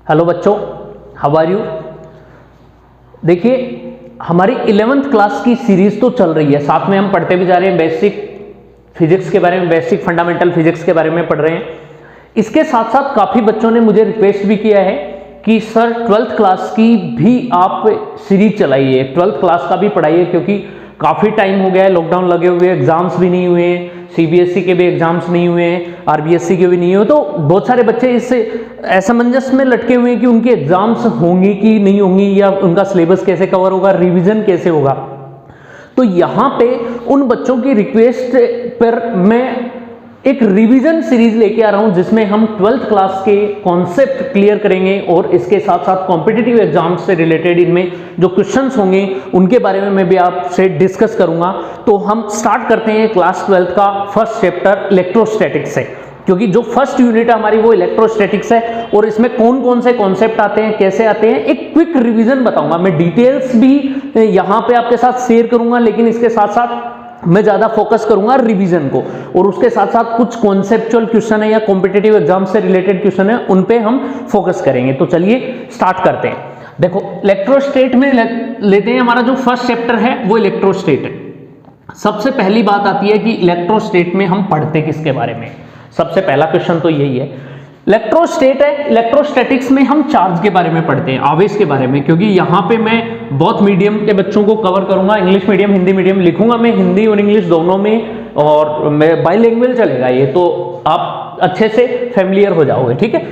Hello बच्चों, how are you. देखिए, हमारी 11th क्लास की सीरीज तो चल रही है, साथ में हम पढ़ते भी जा रहे हैं, बेसिक फिजिक्स के बारे में, बेसिक फंडामेंटल फिजिक्स के बारे में पढ़ रहे हैं। इसके साथ साथ काफ़ी बच्चों ने मुझे रिक्वेस्ट भी किया है कि सर 12th क्लास की भी आप सीरीज चलाइए, 12th क्लास का भी पढ़ाइए, क्योंकि काफ़ी टाइम हो गया है, लॉकडाउन लगे हुए, एग्जाम्स भी नहीं हुए, सीबीएसई के भी एग्जाम्स नहीं हुए, आरबीएसई के भी नहीं हुए, तो बहुत सारे बच्चे इससे असमंजस में लटके हुए हैं कि उनके एग्जाम्स होंगे कि नहीं होंगी, या उनका सिलेबस कैसे कवर होगा, रिवीजन कैसे होगा। तो यहाँ पे उन बच्चों की रिक्वेस्ट पर मैं एक रिवीजन सीरीज लेके आ रहा हूं, जिसमें हम 12th क्लास के कॉन्सेप्ट क्लियर करेंगे और इसके साथ साथ कॉम्पिटिटिव एग्जाम से रिलेटेड इनमें जो क्वेश्चंस होंगे उनके बारे में मैं भी आपसे डिस्कस करूंगा। तो हम स्टार्ट करते हैं क्लास 12th का फर्स्ट चैप्टर इलेक्ट्रोस्टैटिक्स से, क्योंकि जो फर्स्ट यूनिट है हमारी वो इलेक्ट्रोस्टैटिक्स है और इसमें कौन कौन से कॉन्सेप्ट आते हैं, कैसे आते हैं, एक क्विक रिवीजन बताऊंगा। मैं डिटेल्स भी यहाँ पे आपके साथ शेयर करूंगा, लेकिन इसके साथ साथ मैं ज्यादा फोकस करूंगा रिवीजन को, और उसके साथ साथ कुछ कॉन्सेप्चुअल क्वेश्चन है या कॉम्पिटिटिव एग्जाम से रिलेटेड क्वेश्चन है, उन पे हम फोकस करेंगे। तो चलिए स्टार्ट करते हैं। देखो, इलेक्ट्रोस्टेट में लेते हैं, हमारा जो फर्स्ट चैप्टर है वो इलेक्ट्रोस्टेट है। सबसे पहली बात आती है कि इलेक्ट्रोस्टेट में हम पढ़ते किसके बारे में, सबसे पहला क्वेश्चन तो यही है। इलेक्ट्रोस्टेट है, इलेक्ट्रोस्टैटिक्स में हम चार्ज के बारे में पढ़ते हैं, आवेश के बारे में, क्योंकि यहाँ पे मैं बहुत मीडियम के बच्चों को कवर करूंगा, इंग्लिश मीडियम, हिंदी मीडियम, लिखूंगा मैं हिंदी और इंग्लिश दोनों में, और मैं बाइलिंगुअल चलेगा ये, तो आप अच्छे से फेमिलियर हो जाओगे, ठीक है।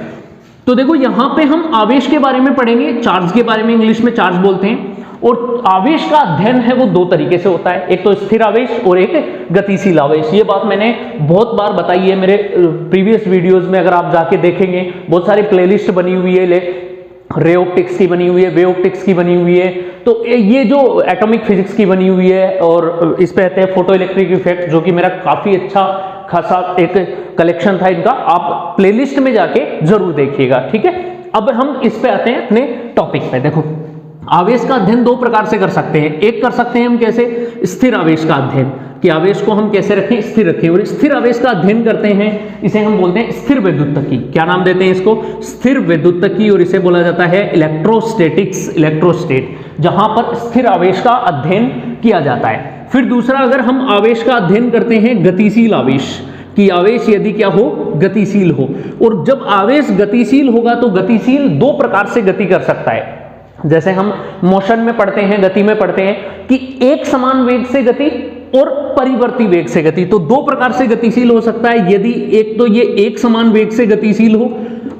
तो देखो, यहाँ पे हम आवेश के बारे में पढ़ेंगे, चार्ज के बारे में, इंग्लिश में चार्ज बोलते हैं। और आवेश का अध्ययन है वो दो तरीके से होता है, एक तो स्थिर आवेश और एक गतिशील आवेश। ये बात मैंने बहुत बार बताई है मेरे प्रीवियस वीडियोस में, अगर आप जाके देखेंगे बहुत सारी प्लेलिस्ट बनी हुई है, रे ऑप्टिक्स की बनी हुई है, वे ऑप्टिक्स की बनी हुई है, तो ये जो एटॉमिक फिजिक्स की बनी हुई है, और इस पे आते हैं फोटो इलेक्ट्रिक इफेक्ट, जो कि मेरा काफी अच्छा खासा एक कलेक्शन था इनका, आप प्लेलिस्ट में जाके जरूर देखिएगा, ठीक है। अब हम इस पे आते हैं अपने टॉपिक पे। देखो, आवेश का अध्ययन दो प्रकार से कर सकते हैं। एक कर सकते हैं हम कैसे, स्थिर आवेश का अध्ययन, कि आवेश को हम कैसे रखें, स्थिर रखें, और स्थिर आवेश का अध्ययन करते हैं, इसे हम बोलते हैं स्थिर वैद्युतकी। क्या नाम देते हैं इसको, स्थिर वैद्युतकी, और इसे बोला जाता है इलेक्ट्रोस्टैटिक्स, इलेक्ट्रोस्टेट, जहां पर स्थिर आवेश का अध्ययन किया जाता है। फिर दूसरा, अगर हम आवेश का अध्ययन करते हैं गतिशील आवेश, कि आवेश यदि क्या हो, गतिशील हो। और जब आवेश गतिशील होगा तो गतिशील दो प्रकार से गति कर सकता है, जैसे हम मोशन में पढ़ते हैं, गति में पढ़ते हैं कि एक समान वेग से गति और परिवर्ती वेग से गति, तो दो प्रकार से गतिशील हो सकता है। यदि एक तो ये एक समान वेग से गतिशील हो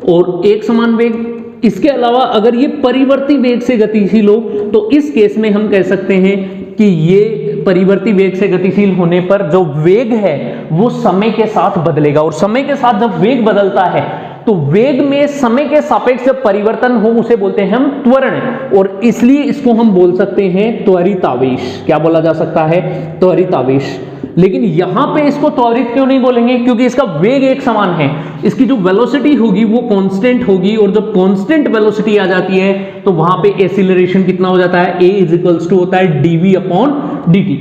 और एक समान वेग, इसके अलावा अगर ये परिवर्ती वेग से गतिशील हो, तो इस केस में हम कह सकते हैं कि ये परिवर्ती वेग से गतिशील होने पर जो वेग है वो समय के साथ बदलेगा, और समय के साथ जब वेग बदलता है तो वेग में समय के सापेक्ष जब परिवर्तन हो उसे बोलते हैं हम त्वरण, और इसलिए इसको हम बोल सकते हैं त्वरित आवेश। क्या बोला जा सकता है, त्वरित आवेश। लेकिन यहां पे इसको त्वरित क्यों नहीं बोलेंगे, क्योंकि इसका वेग एक समान है, इसकी जो वेलोसिटी होगी वो कांस्टेंट होगी, और जब कांस्टेंट वेलोसिटी आ जाती है तो वहां पे एक्सीलरेशन कितना हो जाता है, a = होता है dv/dt,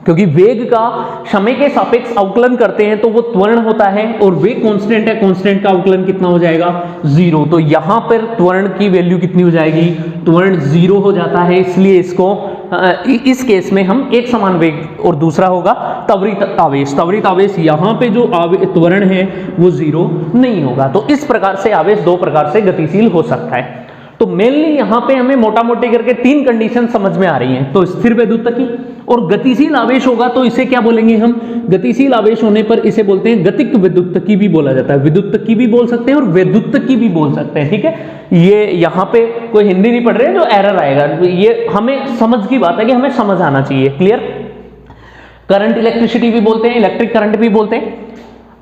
क्योंकि वेग का समय के सापेक्ष अवकलन करते हैं तो वो त्वरण होता है, और वेग कांस्टेंट है, कांस्टेंट का अवकलन कितना हो जाएगा, 0। तो यहां पर त्वरण की वैल्यू कितनी हो जाएगी, त्वरण 0 हो जाता है, इसलिए इसको इस केस में हम एक समान वेग, और दूसरा होगा त्वरित आवेश। त्वरित आवेश यहां पे जो त्वरण है वो 0 नहीं होगा। तो इस प्रकार से आवेश दो प्रकार से गतिशील हो सकता है। तो मेनली यहां पे हमें मोटा मोटी करके तीन कंडीशन समझ में आ रही हैं। तो स्थिर वैद्युतकी और गतिशील आवेश होगा तो इसे क्या बोलेंगे हम, गतिशील आवेश होने पर इसे बोलते हैं गतिक वैद्युतकी भी बोला जाता है, विद्युतकी भी बोल सकते हैं और वैद्युतकी भी बोल सकते हैं, ठीक है। ये यहां पे कोई हिंदी नहीं पढ़ रहे जो एरर आएगा, ये हमें समझ की बात है कि हमें समझ आना चाहिए, क्लियर। करंट इलेक्ट्रिसिटी भी बोलते हैं, इलेक्ट्रिक करंट भी बोलते हैं।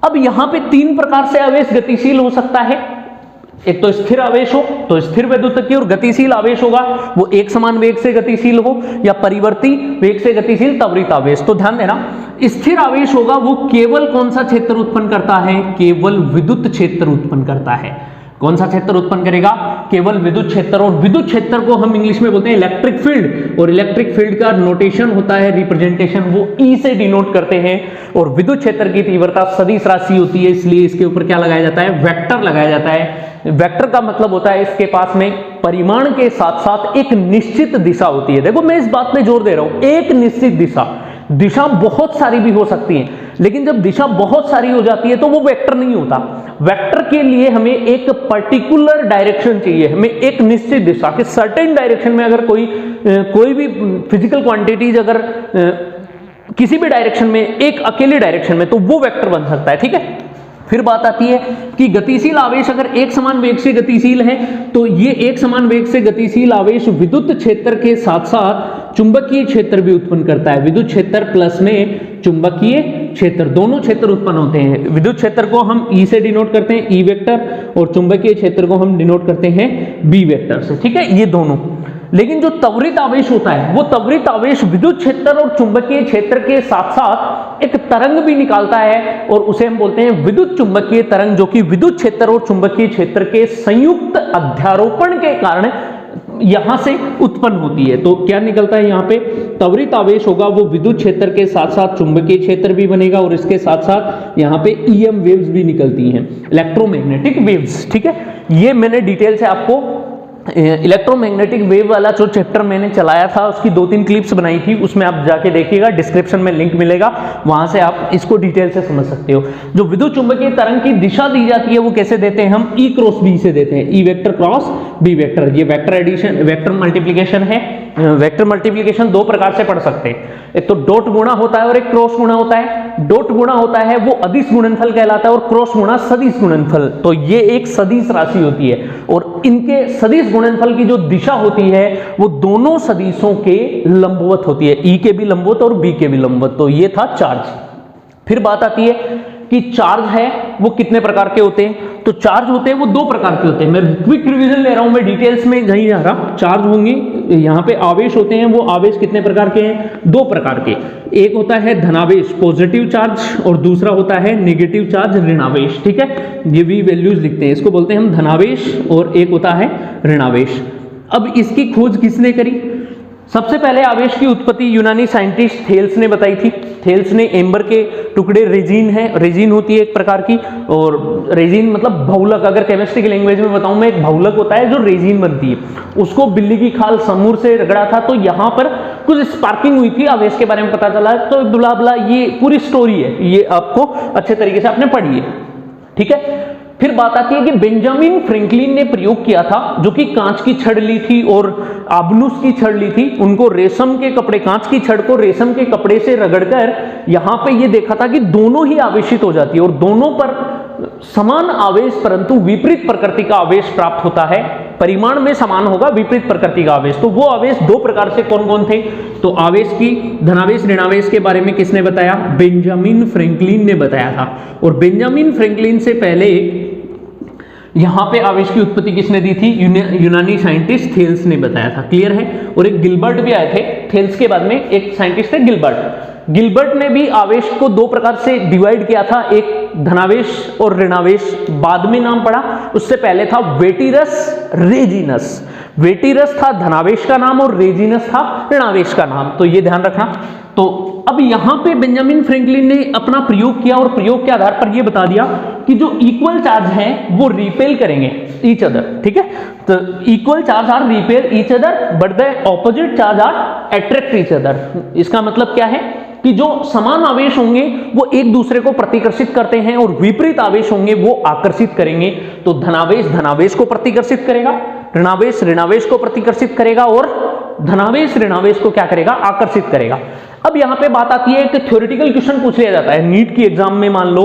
अब यहां पे तीन प्रकार से आवेश गतिशील हो सकता है, एक तो स्थिर आवेश हो तो स्थिर वैद्युतकी, और गतिशील आवेश होगा वो एक समान वेग से गतिशील हो या परिवर्ती वेग से गतिशील त्वरित आवेश। तो ध्यान देना, स्थिर आवेश होगा वो केवल कौन सा क्षेत्र उत्पन्न करता है, केवल विद्युत क्षेत्र उत्पन्न करता है। कौन सा क्षेत्र उत्पन्न करेगा, केवल विद्युत क्षेत्र, और विद्युत क्षेत्र को हम इंग्लिश में बोलते हैं इलेक्ट्रिक फील्ड, और इलेक्ट्रिक फील्ड का नोटेशन होता है, रिप्रेजेंटेशन वो ई से डिनोट करते हैं। और विद्युत क्षेत्र की तीव्रता सदिश राशि होती है, इसलिए इसके ऊपर क्या लगाया जाता है, वेक्टर लगाया जाता है। वेक्टर का मतलब होता है इसके पास में परिमाण के साथ साथ एक निश्चित दिशा होती है। देखो मैं इस बात पे जोर दे रहा हूं, एक निश्चित दिशा, दिशा बहुत सारी भी हो सकती है, लेकिन जब दिशा बहुत सारी हो जाती है तो वो वेक्टर नहीं होता। वेक्टर के लिए हमें एक पर्टिकुलर डायरेक्शन चाहिए, हमें एक निश्चित दिशा के सर्टेन डायरेक्शन में अगर कोई भी फिजिकल क्वांटिटीज अगर किसी भी डायरेक्शन में, एक अकेले डायरेक्शन में, तो वो वेक्टर बन सकता है। ठीक है, फिर बात आती है कि गतिशील आवेश अगर एक समान वेग से गतिशील है, तो ये एक समान वेग से गतिशील आवेश विद्युत क्षेत्र के साथ साथ चुंबकीय क्षेत्र भी उत्पन्न करता है। विद्युत क्षेत्र प्लस में चुंबकीय क्षेत्र, दोनों क्षेत्र उत्पन्न होते हैं। विद्युत क्षेत्र को हम ई से डिनोट करते हैं, ई वेक्टर, और चुंबकीय क्षेत्र को हम डिनोट करते हैं बी वेक्टर से। ठीक है, ये दोनों। लेकिन जो त्वरित आवेश होता है, वो त्वरित आवेश विद्युत क्षेत्र और चुंबकीय क्षेत्र के साथ साथ एक तरंग भी निकालता है, और उसे हम बोलते हैं विद्युत चुंबकीय तरंग, जो कि विद्युत क्षेत्र और चुंबकीय क्षेत्र के संयुक्त अध्यारोपण के कारण यहां से उत्पन्न होती है। तो क्या निकलता है, यहां पे त्वरित आवेश होगा वो विद्युत क्षेत्र के साथ साथ चुंबकीय क्षेत्र भी बनेगा, और इसके साथ साथ यहां पे ईएम वेव्स भी निकलती हैं, इलेक्ट्रोमैग्नेटिक वेव्स। ठीक है, ये मैंने डिटेल से आपको इलेक्ट्रोमैग्नेटिक वेव वाला जो चैप्टर मैंने चलाया था उसकी 2-3 क्लिप्स बनाई थी, उसमें आप जाके देखिएगा, डिस्क्रिप्शन में लिंक मिलेगा, वहां से आप इसको डिटेल से समझ सकते हो। जो विद्युत चुंबकीय तरंग की दिशा दी जाती है वो कैसे देते हैं, हम ई क्रॉस बी से देते हैं, E vector cross B vector. ये वेक्टर एडिशन, वेक्टर मल्टीप्लीकेशन है। वेक्टर मल्टीप्लीकेशन दो प्रकार से पढ़ सकते हैं, एक तो डॉट गुणा होता है और एक क्रॉस गुणा होता है। डॉट गुणा होता है वो अदिश गुणनफल कहलाता है, और क्रॉस गुणा सदिश गुणनफल। तो ये एक सदिश राशि होती है, और इनके सदिश गुणनफल की जो दिशा होती है वो दोनों सदिशों के लंबवत होती है, ई के भी लंबवत और बी के भी लंबवत। तो ये था चार्ज। फिर बात आती है कि चार्ज है वो कितने प्रकार के होते हैं, तो चार्ज होते हैं वो दो प्रकार के होते हैं। मैं क्विक रिवीजन ले रहा हूं, मैं डिटेल्स में नहीं जा रहा। चार्ज होंगे, यहाँ पे आवेश होते हैं, वो आवेश कितने प्रकार के हैं, दो प्रकार के। एक होता है धनावेश पॉजिटिव चार्ज, और दूसरा होता है नेगेटिव चार्ज ऋणावेश। ठीक है, ये भी वैल्यूज लिखते हैं, इसको बोलते हैं हम धनावेश, और एक होता है ऋणावेश। अब इसकी खोज किसने करी, सबसे पहले आवेश की उत्पत्ति यूनानी साइंटिस्ट थेल्स ने बताई थी। थेल्स ने एम्बर के टुकड़े, रेजिन है, रेजिन होती है एक प्रकार की, और रेजिन मतलब भौलक, अगर केमिस्ट्री की लैंग्वेज में बताऊं मैं, एक भौलक होता है जो रेजिन बनती है, उसको बिल्ली की खाल समूर से रगड़ा था, तो यहाँ पर कुछ स्पार्किंग हुई थी, आवेश के बारे में पता चला। तो बुला बुला ये पूरी स्टोरी है, ये आपको अच्छे तरीके से आपने पढ़ी है। ठीक है, फिर बात आती है कि बेंजामिन फ्रैंकलिन ने प्रयोग किया था, जो कि कांच की छड़ ली थी और आबनूस की छड़ ली थी, उनको रेशम के कपड़े, कांच की छड़ को रेशम के कपड़े से रगड़कर यहां पे ये देखा था कि दोनों ही आवेशित हो जाती है, और दोनों पर समान आवेश परंतु विपरीत प्रकृति का आवेश प्राप्त होता है। परिमाण में समान होगा, विपरीत प्रकृति का आवेश। तो वो आवेश दो प्रकार से कौन कौन थे, तो आवेश की धनावेश ऋणावेश के बारे में किसने बताया, बेंजामिन फ्रैंकलिन ने बताया था। और बेंजामिन फ्रैंकलिन से पहले यहां पे आवेश की उत्पत्ति किसने दी थी, यूनानी साइंटिस्ट थेल्स ने बताया था। क्लियर है, और एक गिलबर्ट भी आए थे थेल्स के बाद में, एक साइंटिस्ट थे गिलबर्ट। गिलबर्ट ने भी आवेश को दो प्रकार से डिवाइड किया था, एक धनावेश और ऋणावेश, बाद में नाम पड़ा, उससे पहले था वेटिरस रेजिनस। वेटिरस था धनावेश का नाम और रेजिनस था ऋणावेश का नाम, तो ये ध्यान रखना। तो अब यहां पे बेंजामिन फ्रैंकलिन ने अपना प्रयोग किया, और प्रयोग के आधार पर यह बता दिया कि जो इक्वल चार्ज हैं वो रिपेल करेंगे ईच अदर। ठीक है, तो equal charge are repel each other, but the opposite charge are attract each other. इसका मतलब क्या है कि जो समान आवेश होंगे वो एक दूसरे को प्रतिकर्षित करते हैं, और विपरीत आवेश होंगे वो आकर्षित करेंगे। तो धनावेश धनावेश को प्रतिकर्षित करेगा, ऋणावेश ऋणावेश को प्रतिकर्षित करेगा, और धनावेश ऋणावेश को क्या करेगा, आकर्षित करेगा। अब यहां पे बात आती है कि थ्योरेटिकल क्वेश्चन पूछ लिया जाता है नीट की एग्जाम में, मान लो,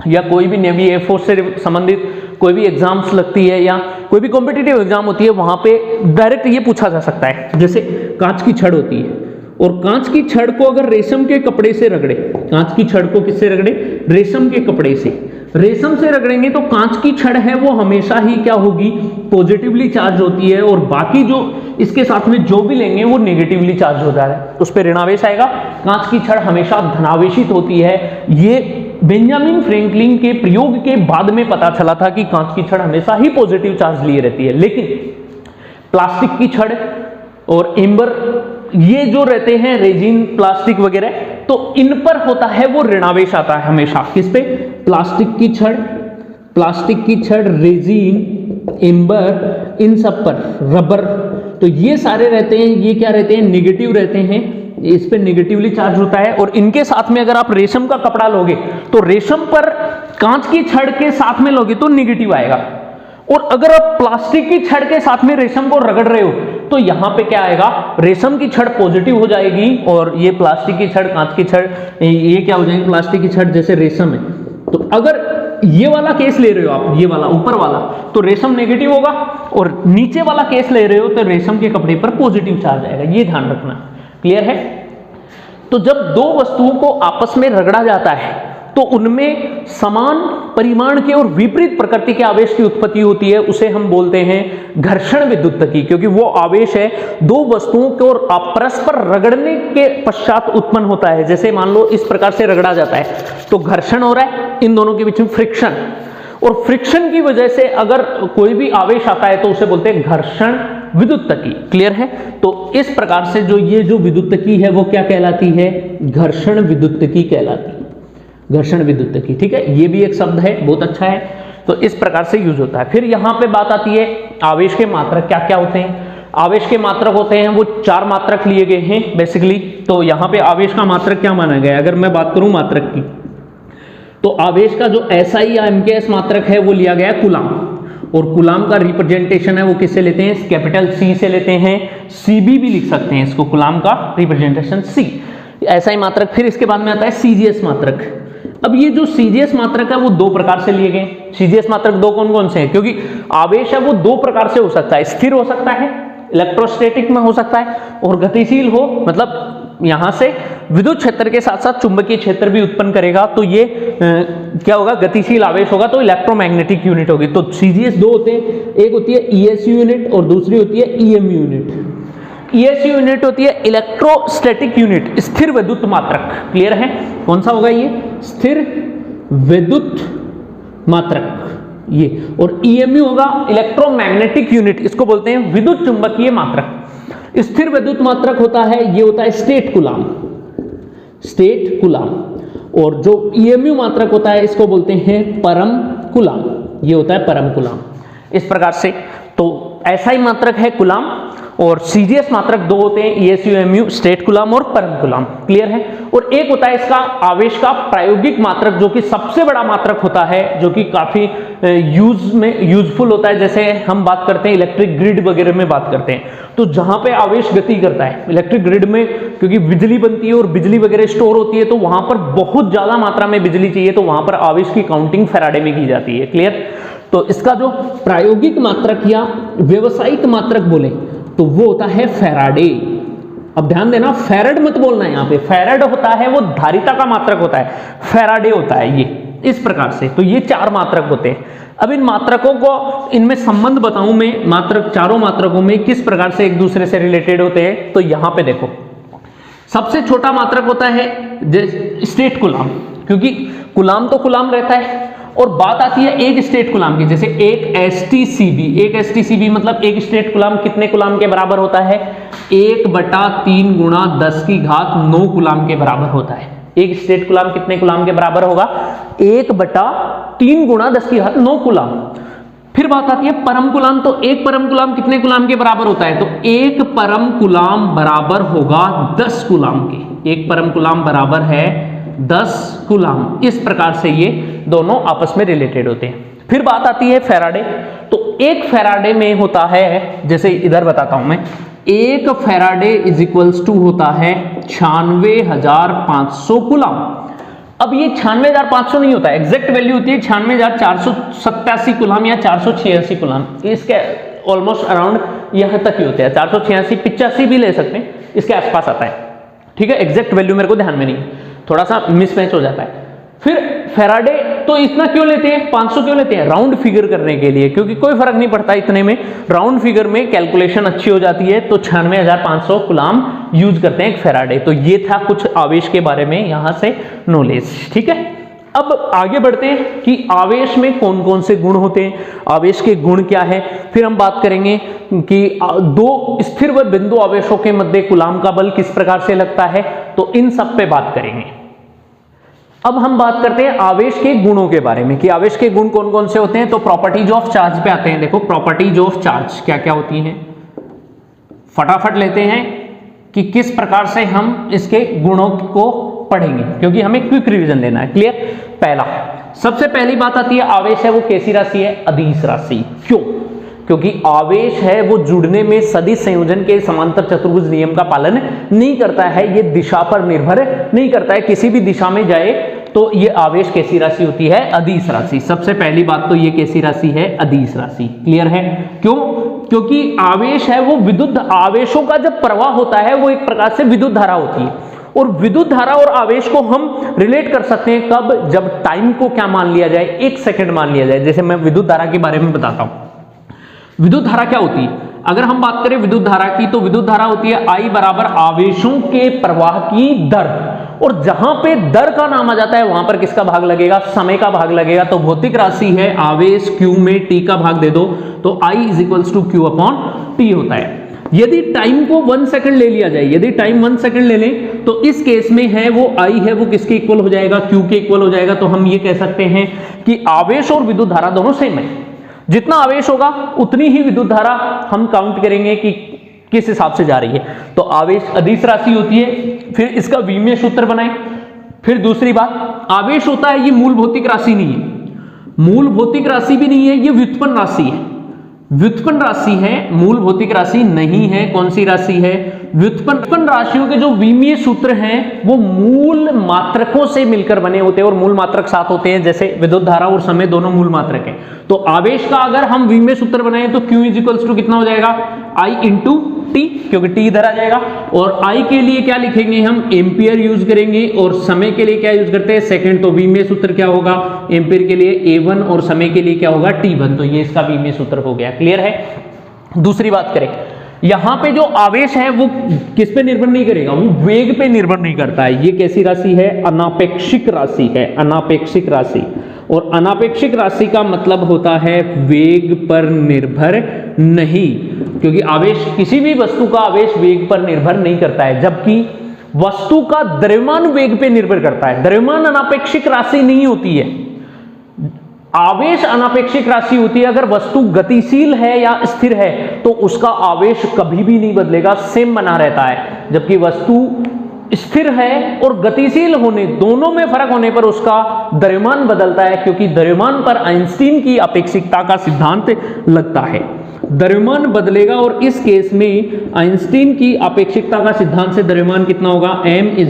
या कोई भी नेवी एयरफोर्स से संबंधित कोई भी एग्जाम्स लगती है, या कोई भी कॉम्पिटिटिव एग्जाम होती है, वहां पे डायरेक्ट ये पूछा जा सकता है। जैसे कांच की छड़ होती है, और कांच की छड़ को अगर रेशम के कपड़े से रगड़े, कांच की छड़ को किससे रगड़े, रेशम के कपड़े से, रेशम से रगड़ेंगे तो कांच की छड़ है वो हमेशा ही क्या होगी, पॉजिटिवली चार्ज होती है, और बाकी जो इसके साथ में जो भी लेंगे वो नेगेटिवली चार्ज हो जा रहा है, उस पर ऋणावेश आएगा। कांच की छड़ हमेशा धनावेशित होती है, ये बेंजामिन फ्रैंकलिन के प्रयोग के बाद में पता चला था कि कांच की छड़ हमेशा ही पॉजिटिव चार्ज लिए रहती है, लेकिन प्लास्टिक की छड़ और एम्बर ये जो रहते हैं रेजिन प्लास्टिक वगैरह, तो इन पर होता है वो ऋणावेश आता है हमेशा। किस पे? प्लास्टिक की छड़, रेजिन, एम्बर, इन सब पर, रबर, तो ये सारे रहते हैं, ये क्या रहते हैं? नेगेटिव रहते हैं, इस पे नेगेटिवली चार्ज होता है। और इनके साथ में अगर आप रेशम का कपड़ा लोगे तो रेशम पर कांच की छड़ के साथ में लोगे तो नेगेटिव आएगा, और अगर आप प्लास्टिक की छड़ के साथ में रेशम को रगड़ रहे हो तो यहां पे क्या आएगा? रेशम की छड़ पॉजिटिव हो जाएगी और ये प्लास्टिक की छड़, कांच की छड़, ये क्या हो जाएगी? प्लास्टिक की छड़ जैसे रेशम है। तो अगर ये वाला केस ले रहे हो आप, ये वाला ऊपर वाला, तो रेशम नेगेटिव होगा, और नीचे वाला केस ले रहे हो तो रेशम के कपड़े पर पॉजिटिव चार्ज आएगा। ये ध्यान रखना। क्लियर है? तो जब दो वस्तुओं को आपस में रगड़ा जाता है तो उनमें समान परिमाण के और विपरीत प्रकृति के आवेश की उत्पत्ति होती है, उसे हम बोलते हैं घर्षण विद्युत्तकी, क्योंकि वो आवेश है दो वस्तुओं को और परस्पर रगड़ने के पश्चात उत्पन्न होता है। जैसे मान लो इस प्रकार से रगड़ा जाता है तो घर्षण हो रहा है, इन दोनों के बीच में फ्रिक्शन, और फ्रिक्शन की वजह से अगर कोई भी आवेश आता है तो उसे बोलते हैं घर्षण विद्युत्तकी। क्लियर है? तो इस प्रकार से ये जो विद्युत्तकी है वो क्या कहलाती है? घर्षण विद्युत्तकी कहलाती है। घर्षण विद्युत्तकी, ठीक है, ये भी एक शब्द है, बहुत अच्छा है। तो इस प्रकार से यूज होता है। फिर यहां पे बात आती है आवेश के मात्रक क्या क्या होते हैं। आवेश के मात्रक होते हैं वो 4 मात्रक लिए गए हैं बेसिकली। तो यहां पे आवेश का मात्रक क्या माना गया? अगर मैं बात करूं मात्रक की, तो आवेश का जो एसआई या एमकेएस मात्रक है वो लिया गया कूलाम, और कूलाम का रिप्रेजेंटेशन है वो किससे लेते हैं? कैपिटल सी से लेते हैं। सीबी भी लिख सकते हैं इसको, कूलाम का रिप्रेजेंटेशन सी, एसआई मात्रक। फिर इसके बाद में आता है सीजीएस मात्रक। अब ये जो सीजीएस मात्रक है वो 2 प्रकार से लिए गए। सीजीएस मात्रक 2 कौन कौन से हैं? क्योंकि आवेश है वो 2 प्रकार से हो सकता है, स्थिर हो सकता है, इलेक्ट्रोस्टैटिक में हो सकता है, और गतिशील हो, मतलब यहां से विद्युत क्षेत्र के साथ साथ चुंबकीय क्षेत्र भी उत्पन्न करेगा, तो ये क्या होगा? गतिशील आवेश होगा, तो इलेक्ट्रोमैग्नेटिक यूनिट होगी। तो सीजीएस 2 होते हैं, एक होती है ईएसयू यूनिट और दूसरी होती है ईएमयू यूनिट। ईएसयू यूनिट होती है इलेक्ट्रोस्टैटिक यूनिट, स्थिर विद्युत मात्रक। क्लियर है? कौन सा होगा ये? स्थिर विद्युत मात्रक ये। और ईएमयू होगा इलेक्ट्रोमैग्नेटिक यूनिट, इसको बोलते हैं विद्युत चुंबकीय मात्रक। स्थिर विद्युत मात्रक होता है, ये होता है स्टेट कूलाम, स्टेट कूलाम। और जो ईएमयू मात्रक होता है इसको बोलते हैं परम कूलाम, ये होता है परम कूलाम। इस प्रकार से तो एसआई मात्रक है कूलाम, और सीजीएस मात्रक 2 होते हैं, ईएसयू, एमयू, स्टेट कूलाम और परम कूलाम। क्लियर है? और एक होता है इसका आवेश का प्रायोगिक मात्रक, जो कि सबसे बड़ा मात्रक होता है, जो कि काफी यूजफुल होता है। जैसे हम बात करते हैं इलेक्ट्रिक ग्रिड वगैरह में बात करते हैं, तो जहां पे आवेश गति करता है इलेक्ट्रिक ग्रिड में, क्योंकि बिजली बनती है और बिजली वगैरह स्टोर होती है, तो वहां पर बहुत ज्यादा मात्रा में बिजली चाहिए, तो वहां पर आवेश की काउंटिंग फैराडे में की जाती है। क्लियर? तो इसका जो प्रायोगिक मात्रक या व्यवसायिक मात्रक बोले तो वो होता है फैराडे। अब ध्यान देना, फैराड मत बोलना है, यहां पे फैराड होता है वो धारिता का मात्रक होता है, फैराडे होता है ये। इस प्रकार से तो ये 4 मात्रक होते हैं। अब इन मात्रकों को, इनमें संबंध बताऊं मैं, मात्रक, चारों मात्रकों में किस प्रकार से एक दूसरे से रिलेटेड होते हैं। तो यहां पे देखो, सबसे छोटा मात्रक होता है स्टेट कूलाम, क्योंकि कूलाम तो कूलाम रहता है, और बात आती है एक स्टेट कूलाम की, जैसे एक एसटीसीबी। एक एसटीसीबी मतलब एक स्टेट कूलाम कितने कूलाम के बराबर होता है? 1/3 गुणा 10 की घात 9 कूलाम के बराबर होता है। एक स्टेट कूलाम कितने कूलाम के बराबर होगा? 1/3 गुणा 10 की घात 9 कूलाम। फिर बात आती है परम कूलाम, तो एक परम कूलाम कितने कूलाम के बराबर होता है? तो एक परम कूलाम बराबर होगा 10 कूलाम के। एक परम कूलाम बराबर है 10 कूलाम। इस प्रकार से ये दोनों आपस में रिलेटेड होते हैं। फिर बात आती है फैराडे, तो एक फैराडे में होता है, जैसे इधर बताता हूं मैं, एक फैराडे इज इक्वल्स टू होता है 96,500 कूलाम। अब ये 96,500 नहीं होता, एग्जैक्ट वैल्यू होती है 96,487 कूलाम या 486 कूलाम। इसके ऑलमोस्ट अराउंड यहां तक ही होते हैं, 486, 85 भी ले सकते हैं, इसके आसपास आता है। ठीक है, एग्जैक्ट वैल्यू मेरे को ध्यान में नहीं, थोड़ा सा मिसमैच हो जाता है। फिर फैराडे तो इतना क्यों लेते हैं, 500 क्यों लेते हैं? राउंड फिगर करने के लिए, क्योंकि कोई फर्क नहीं पड़ता इतने में, राउंड फिगर में कैलकुलेशन अच्छी हो जाती है, तो 96,500 कूलाम यूज करते हैं एक फैराडे। तो ये था कुछ आवेश के बारे में यहां से नॉलेज। ठीक है, अब आगे बढ़ते हैं कि आवेश में कौन कौन से गुण होते हैं, आवेश के गुण क्या है। फिर हम बात करेंगे कि दो स्थिर व बिंदु आवेशों के मध्य कूलाम का बल किस प्रकार से लगता है, तो इन सब पे बात करेंगे। अब हम बात करते हैं आवेश के गुणों के बारे में कि आवेश के गुण कौन कौन से होते हैं। तो प्रॉपर्टीज ऑफ चार्ज पे आते हैं। देखो प्रॉपर्टीज ऑफ चार्ज क्या क्या होती हैं, फटाफट लेते हैं कि किस प्रकार से हम इसके गुणों को पढ़ेंगे, क्योंकि हमें क्विक रिवीजन लेना है। क्लियर। पहला, सबसे पहली बात आती है आवेश है वो कैसी राशि है, अदिश राशि। क्यों? क्योंकि आवेश है वो जुड़ने में सदिश संयोजन के समांतर चतुर्भुज नियम का पालन नहीं करता है, ये दिशा पर निर्भर नहीं करता है, किसी भी दिशा में जाए तो ये आवेश कैसी राशि होती है, अदिश राशि। सबसे पहली बात तो ये कैसी राशि है, अदिश राशि। क्लियर है। क्यों? क्योंकि आवेश है वो विद्युत आवेशों का जब प्रवाह होता है वो एक प्रकार से विद्युत धारा होती है, और विद्युत धारा और आवेश को हम रिलेट कर सकते हैं कब, जब टाइम को क्या मान लिया जाए, 1 सेकंड मान लिया जाए। जैसे मैं विद्युत धारा के बारे में बताता हूं। विद्युत धारा क्या होती है, अगर हम बात करें विद्युत धारा की, तो विद्युत धारा होती है I बराबर आवेशों के प्रवाह की दर, और जहां पे दर का नाम आ जाता है वहां पर किसका भाग लगेगा, समय का भाग लगेगा। तो भौतिक राशि है आवेश Q में T का भाग दे दो तो I = Q/T होता है। यदि टाइम को 1 सेकंड ले लिया जाए, यदि टाइम 1 सेकंड ले लें तो इस केस में है वो I है वो किसके इक्वल हो जाएगा, Q के इक्वल हो जाएगा। तो हम ये कह सकते हैं कि आवेश और विद्युत धारा दोनों सेम है, जितना आवेश होगा उतनी ही विद्युत धारा हम काउंट करेंगे कि किस हिसाब से जा रही है। तो आवेश अदिश राशि होती है। फिर इसका विमीय सूत्र बनाएं। फिर दूसरी बात, आवेश होता है ये मूल भौतिक राशि नहीं है, मूल भौतिक राशि भी नहीं है, ये व्युत्पन्न राशि है। व्युत्पन्न राशि है, मूल भौतिक राशि नहीं है। कौन सी राशि है, व्युत्पन्न राशियों के जो विमीय सूत्र हैं वो मूल मात्रकों से मिलकर बने होते हैं, और मूल मात्रक साथ होते हैं, जैसे विद्युत धारा और समय दोनों मूल मात्रक हैं। तो आवेश का अगर हम विमीय सूत्र बनाएं तो Q = कितना हो जाएगा, I × T, क्योंकि T इधर आ जाएगा। और I के लिए क्या लिखेंगे हम, एम्पियर यूज करेंगे, और समय के लिए क्या यूज करते हैं, सेकंड। तो विमीय सूत्र क्या होगा, एम्पियर के लिए A1 और समय के लिए क्या होगा, T1। तो ये इसका विमीय सूत्र हो गया। क्लियर है। दूसरी बात करें, यहां पे जो आवेश है वो किस पे निर्भर नहीं करेगा, वो वेग पे निर्भर नहीं करता है। ये कैसी राशि है, अनापेक्षिक राशि है, अनापेक्षिक राशि। और अनापेक्षिक राशि का मतलब होता है वेग पर निर्भर नहीं, क्योंकि आवेश, किसी भी वस्तु का आवेश वेग पर निर्भर नहीं करता है, जबकि वस्तु का द्रव्यमान वेग पे निर्भर करता है। द्रव्यमान अनापेक्षिक राशि नहीं होती है, आवेश अनापेक्षिक राशि होती है। अगर वस्तु गतिशील है या स्थिर है तो उसका आवेश कभी भी नहीं बदलेगा, सेम बना रहता है। जबकि वस्तु स्थिर है और गतिशील होने, दोनों में फर्क होने पर उसका द्रव्यमान बदलता है, क्योंकि द्रव्यमान पर आइंस्टीन की अपेक्षिकता का सिद्धांत लगता है। द्रव्यमान बदलेगा, और इस केस में आइंस्टीन की अपेक्षिकता का सिद्धांत से द्रव्यमान कितना होगा, m =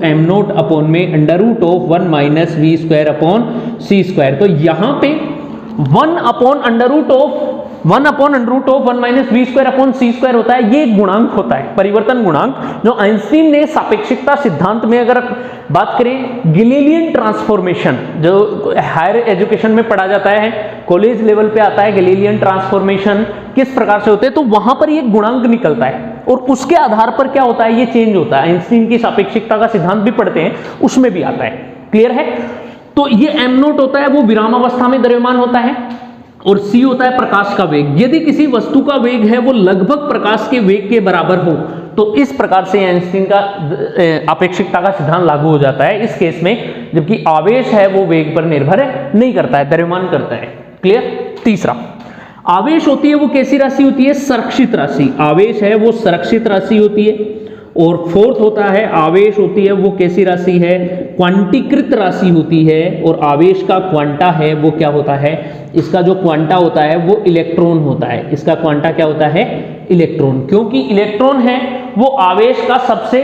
m0 अपॉन में √1 - v²/c²। तो यहां पे 1 अपॉन √1 - v²/c² होता है, ये गुणांक होता है, परिवर्तन गुणांक, जो आइंस्टीन ने सापेक्षिकता सिद्धांत में, अगर बात करें गैलीलियन ट्रांसफॉर्मेशन, जो हायर एजुकेशन में पढ़ा जाता है, कॉलेज लेवल पे आता है, गैलीलियन ट्रांसफॉर्मेशन किस प्रकार से होते हैं, तो वहां पर ये गुणांक निकलता है, और उसके आधार पर क्या होता है, ये चेंज होता है। आइंस्टीन की सापेक्षिकता का सिद्धांत भी पढ़ते हैं, उसमें भी आता है। क्लियर है। तो ये m0 होता है वो विरामावस्था में द्रव्यमान होता है, और c होता है प्रकाश का वेग। यदि किसी वस्तु का वेग है वो लगभग प्रकाश के वेग के बराबर हो तो इस प्रकार से आइंस्टीन का अपेक्षिकता का सिद्धांत लागू हो जाता है इस केस में। जबकि आवेश है वो वेग पर निर्भर नहीं करता है, द्रव्यमान करता है। क्लियर। तीसरा, आवेश होती है वो कैसी राशि होती है, संरक्षित राशि। आवेश है वो संरक्षित राशि होती है। और फोर्थ होता है, आवेश होती है वो कैसी राशि है, क्वांटीकृत राशि होती है। और आवेश का क्वांटा है वो क्या होता है, इसका जो क्वांटा होता है वो इलेक्ट्रॉन होता है। इसका क्वांटा क्या होता है, इलेक्ट्रॉन। क्योंकि इलेक्ट्रॉन है वो आवेश का सबसे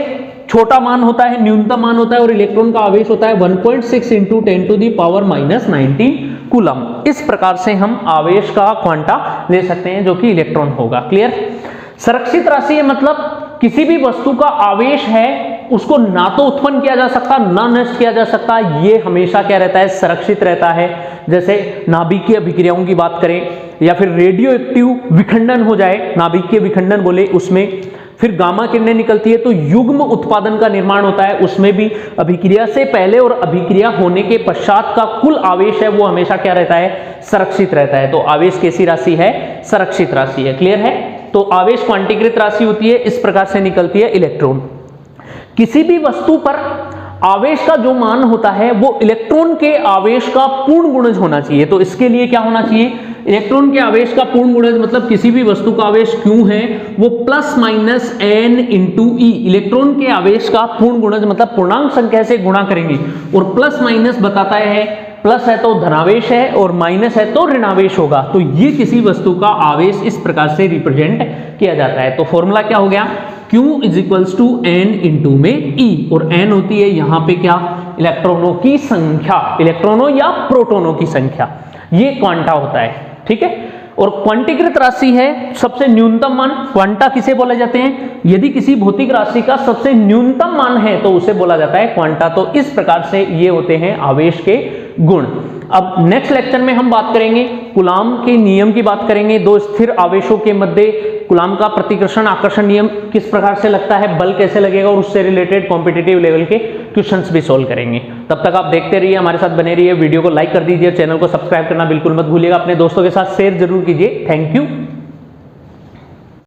छोटा मान होता है, न्यूनतम मान होता है, और इलेक्ट्रॉन का आवेश होता है 1.6 × 10⁻⁻⁻⁹ कूलम। इस प्रकार से हम आवेश का क्वांटा ले सकते हैं, जो कि इलेक्ट्रॉन होगा। क्लियर। संरक्षित राशि है मतलब किसी भी वस्तु का आवेश है उसको ना तो उत्पन्न किया जा सकता, ना नष्ट किया जा सकता, ये हमेशा क्या रहता है, संरक्षित रहता है। जैसे नाभिकीय अभिक्रियाओं की बात करें, या फिर रेडियो एक्टिव विखंडन हो जाए, नाभिकीय विखंडन बोले उसमें, फिर गामा किरणें निकलती है तो युग्म उत्पादन का निर्माण होता है, उसमें भी अभिक्रिया से पहले और अभिक्रिया होने के पश्चात का कुल आवेश है वो हमेशा क्या रहता है, संरक्षित रहता है। तो आवेश कैसी राशि है, संरक्षित राशि है। क्लियर है? तो आवेश क्वांटीकृत राशि होती है, इस प्रकार से निकलती है इलेक्ट्रॉन। किसी भी वस्तु पर आवेश का जो मान होता है वो इलेक्ट्रॉन के आवेश का पूर्ण गुणज होना चाहिए। तो इसके लिए क्या होना चाहिए, इलेक्ट्रॉन के आवेश का पूर्ण गुणज मतलब किसी भी वस्तु का आवेश Q है वो प्लस माइनस n इंटू ई, इलेक्ट्रॉन के आवेश का पूर्ण गुणज मतलब पूर्णांक संख्या से गुणा करेंगे, और प्लस माइनस बताता है, प्लस है तो धनावेश है और माइनस है तो ऋणावेश होगा। तो ये किसी वस्तु का आवेश इस प्रकार से रिप्रेजेंट किया जाता है। तो फॉर्मूला क्या हो गया, Q is equals to n into में E, और n होती है यहां पे क्या, इलेक्ट्रॉनों की संख्या, इलेक्ट्रॉनों या प्रोटॉनों की संख्या, ये क्वांटा होता है। ठीक है? और क्वांटीकृत राशि है सबसे न्यूनतम मान। क्वांटा किसे बोले जाते हैं, यदि किसी भौतिक राशि का सबसे न्यूनतम मान है तो उसे बोला जाता है क्वांटा। तो इस प्रकार से ये होते हैं आवेश के गुण। अब नेक्स्ट लेक्चर में हम बात करेंगे कूलाम के नियम की बात करेंगे। दो स्थिर आवेशों के मध्य कूलाम का प्रतिकर्षण आकर्षण नियम किस प्रकार से लगता है, बल कैसे लगेगा, और उससे रिलेटेड कॉम्पिटिटिव लेवल के क्वेश्चंस भी सोल्व करेंगे। तब तक आप देखते रहिए, हमारे साथ बने रहिए, वीडियो को लाइक कर दीजिए, चैनल को सब्सक्राइब करना बिल्कुल मत भूलिएगा, अपने दोस्तों के साथ शेयर जरूर कीजिए। Thank you.